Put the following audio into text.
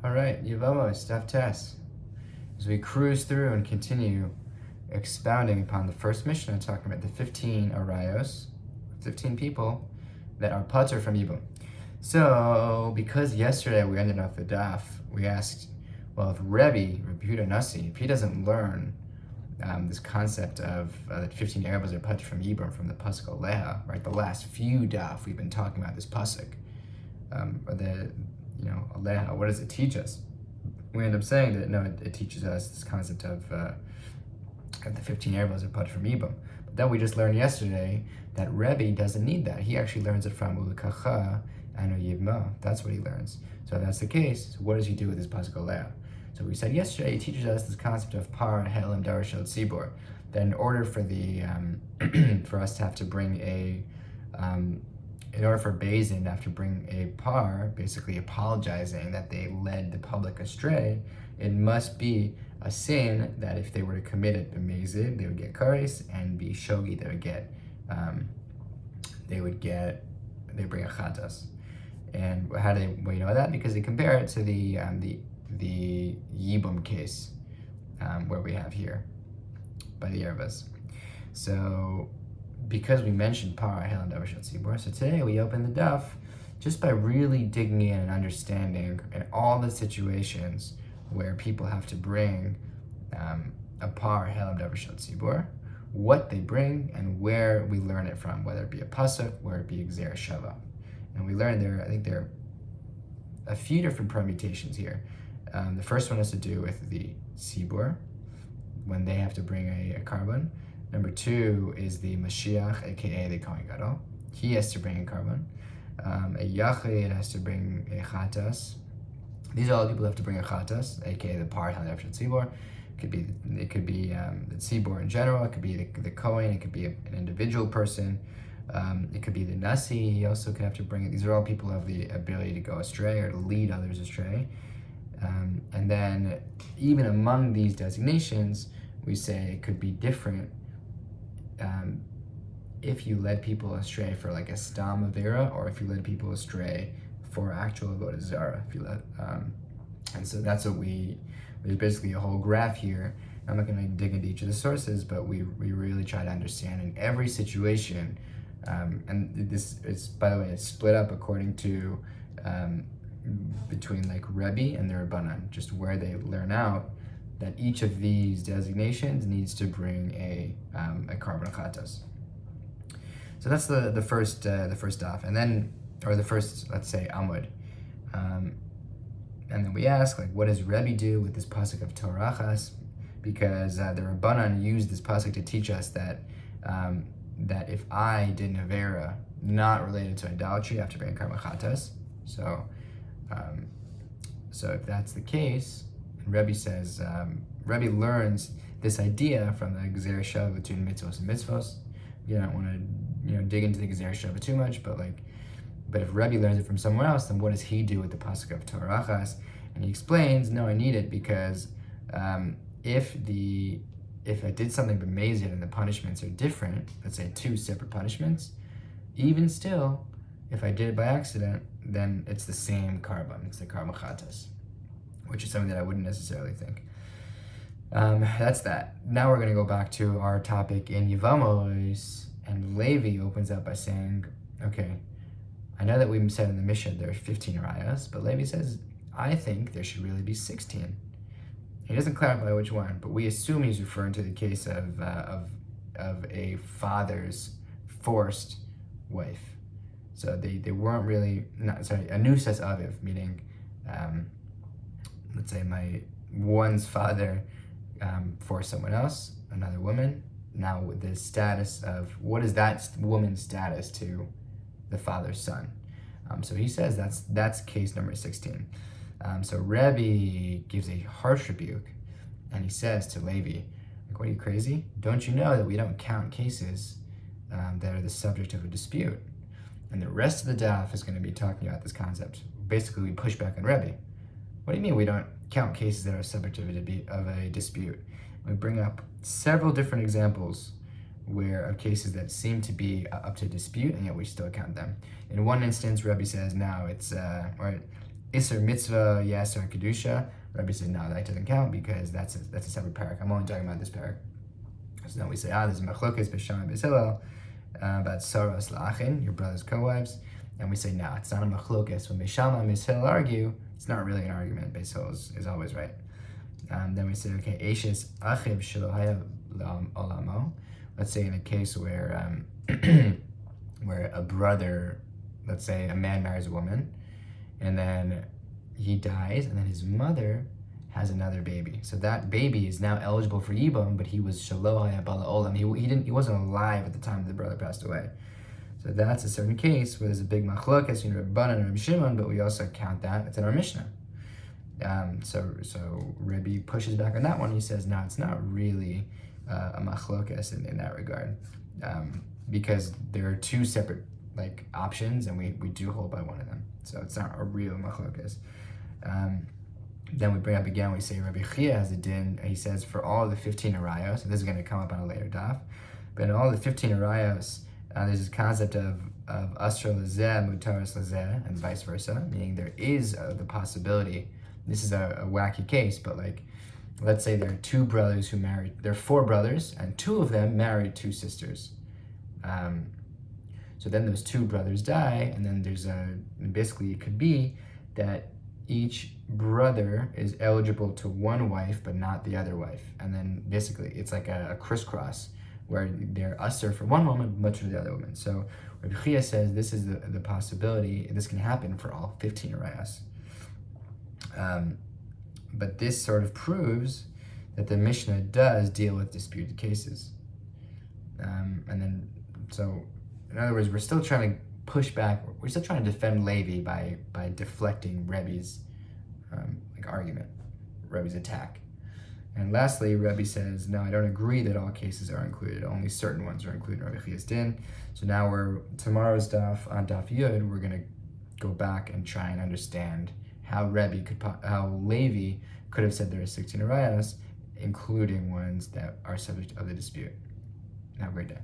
All right, Yevamos, Daf Test. As we cruise through and continue expounding upon the first Mishnah, talking about the 15 arayos, 15 people that are patur from Yibum. So, because yesterday we ended off the daf, we asked, well, if Rabbi Yehuda Nasi, if he doesn't learn this concept of that 15 Arabs are patur from Yibum from the pasuk Aleha, right? The last few daf we've been talking about this pasuk, Aleha. What does it teach us? We end up saying that no, it teaches us this concept of the 15 Arabs are patur from Yibum. But then we just learned yesterday that Rebbe doesn't need that. He actually learns it from Ulikacha and Yivma. That's what he learns. So if that's the case, what does he do with his pasuk Aleha? So we said yesterday, he teaches us this concept of par helam darashel tzibor. That in order for the for us to have to bring in order for Beis Din to have to bring a par, basically apologizing that they led the public astray, it must be a sin that if they were to commit it b'mezid, they would get kares, and be shogi, they bring a chatas. And how do we know that? Because they compare it to the Yibum case where we have here by the Yerbas. So because we mentioned Para Helam Davashot Tzibor, so today we open the daf just by really digging in and understanding in all the situations where people have to bring a Par Helam Davashot Tzibor, what they bring and where we learn it from, whether it be a pasuk, whether it be Gzera Shava. And we learned there are a few different permutations here. The first one has to do with the Tzibor, when they have to bring a carbon. Number two is the Mashiach, aka the Kohen Gadol. He has to bring a carbon. A Yachid has to bring a Chatas. These are all the people who have to bring a Chatas, aka the Par Helam Davashot Tzibor. It could be the Tzibor in general. It could be the Kohen. It could be an individual person. It could be the Nasi. He also could have to bring it. These are all people who have the ability to go astray or to lead others astray. And then even among these designations, we say it could be different if you led people astray for like a stam avera, or if you led people astray for actual avodah zara. And so that's what there's basically a whole graph here. I'm not going to dig into each of the sources, but we really try to understand in every situation. And this is, by the way, it's split up according to between like Rebbe and the Rabbanan, just where they learn out that each of these designations needs to bring a carbon chatas. So that's the first daf, and then, or the first, let's say, amud. And then we ask, like, what does Rebbe do with this pasuk of Torachas? Because the Rabbanan used this pasuk to teach us that that if I did an avera not related to idolatry, I have to bring a carbon chatas. So if that's the case, Rebbe says, Rebbe learns this idea from the Gzera Shava between mitzvos and mitzvos. You don't want to dig into the Gzera Shava too much, but if Rebbe learns it from somewhere else, then what does he do with the pasuk of Torachas? And he explains, no, I need it because if I did something b'mezid and the punishments are different, let's say two separate punishments, even still, if I did it by accident, then it's the same carbon. It's the carbon chatas, which is something that I wouldn't necessarily think. That's that. Now we're going to go back to our topic in Yevamos, and Levi opens up by saying, okay, I know that we said in the Mishnah there's 15 arayas, but Levi says, I think there should really be 16. He doesn't clarify which one, but we assume he's referring to the case of a father's forced wife. So they weren't really, a nusas aviv, meaning, let's say one's father forced someone else, another woman. Now with the status of, what is that woman's status to the father's son? So he says that's case number 16. So Rebbe gives a harsh rebuke, and he says to Levi, like, what are you, crazy? Don't you know that we don't count cases that are the subject of a dispute? And the rest of the daf is going to be talking about this concept. Basically, we push back on Rebbe. What do you mean we don't count cases that are subject of a dispute? We bring up several different examples of cases that seem to be up to dispute, and yet we still count them. In one instance, Rebbe says, no, it's Isser mitzvah, yes, or kedusha. Rabbi said no, that doesn't count because that's a separate parak. I'm only talking about this parak. So then we say, there's a machlokes b'Sham b'Hillel about saras la'achin, your brother's co-wives, and we say no, it's not a machlokes. When B'Sham and Hillel argue, it's not really an argument. Beis Hillel is always right. Then we say, okay, Eishes Achib Shilohaya Olamo. Let's say in a case where where a brother, let's say a man marries a woman, and then he dies, and then his mother has another baby. So that baby is now eligible for Yibam, but he was Shilohaya Bala Olam. He wasn't alive at the time the brother passed away. So that's a certain case where there's a big machlokes in Rabbanan and Rabbi Shimon, but we also count that. It's in our Mishnah. So Rabbi pushes back on that one. He says, no, it's not really a machlokes in that regard, because there are two separate options, and we do hold by one of them. So it's not a real machlokes. Then we bring up again. We say Rabbi Chia has a din. He says for all the 15 arayos, and this is going to come up on a later daf, but in all the 15 arayos, there's this concept of asher lezeh mutaras lezeh and vice versa, meaning there is the possibility. This is a wacky case, but let's say there are two brothers who married, there are four brothers, and two of them married two sisters. So then those two brothers die, and then basically it could be that each brother is eligible to one wife, but not the other wife. And then basically it's like a crisscross, where they're usher for one woman, but for the other woman. So Rabbi Chia says this is the possibility, this can happen for all 15 arayas. But this sort of proves that the Mishnah does deal with disputed cases. So in other words, we're still trying to push back, we're still trying to defend Levi by deflecting Rebbe's argument, Rebbe's attack. And lastly, Rebbe says, no, I don't agree that all cases are included. Only certain ones are included in Rabbi Chia's din. So now tomorrow's daf, on Daf Yud, we're going to go back and try and understand how Levi could have said there are 16 arayos, including ones that are subject of the dispute. Have a great day.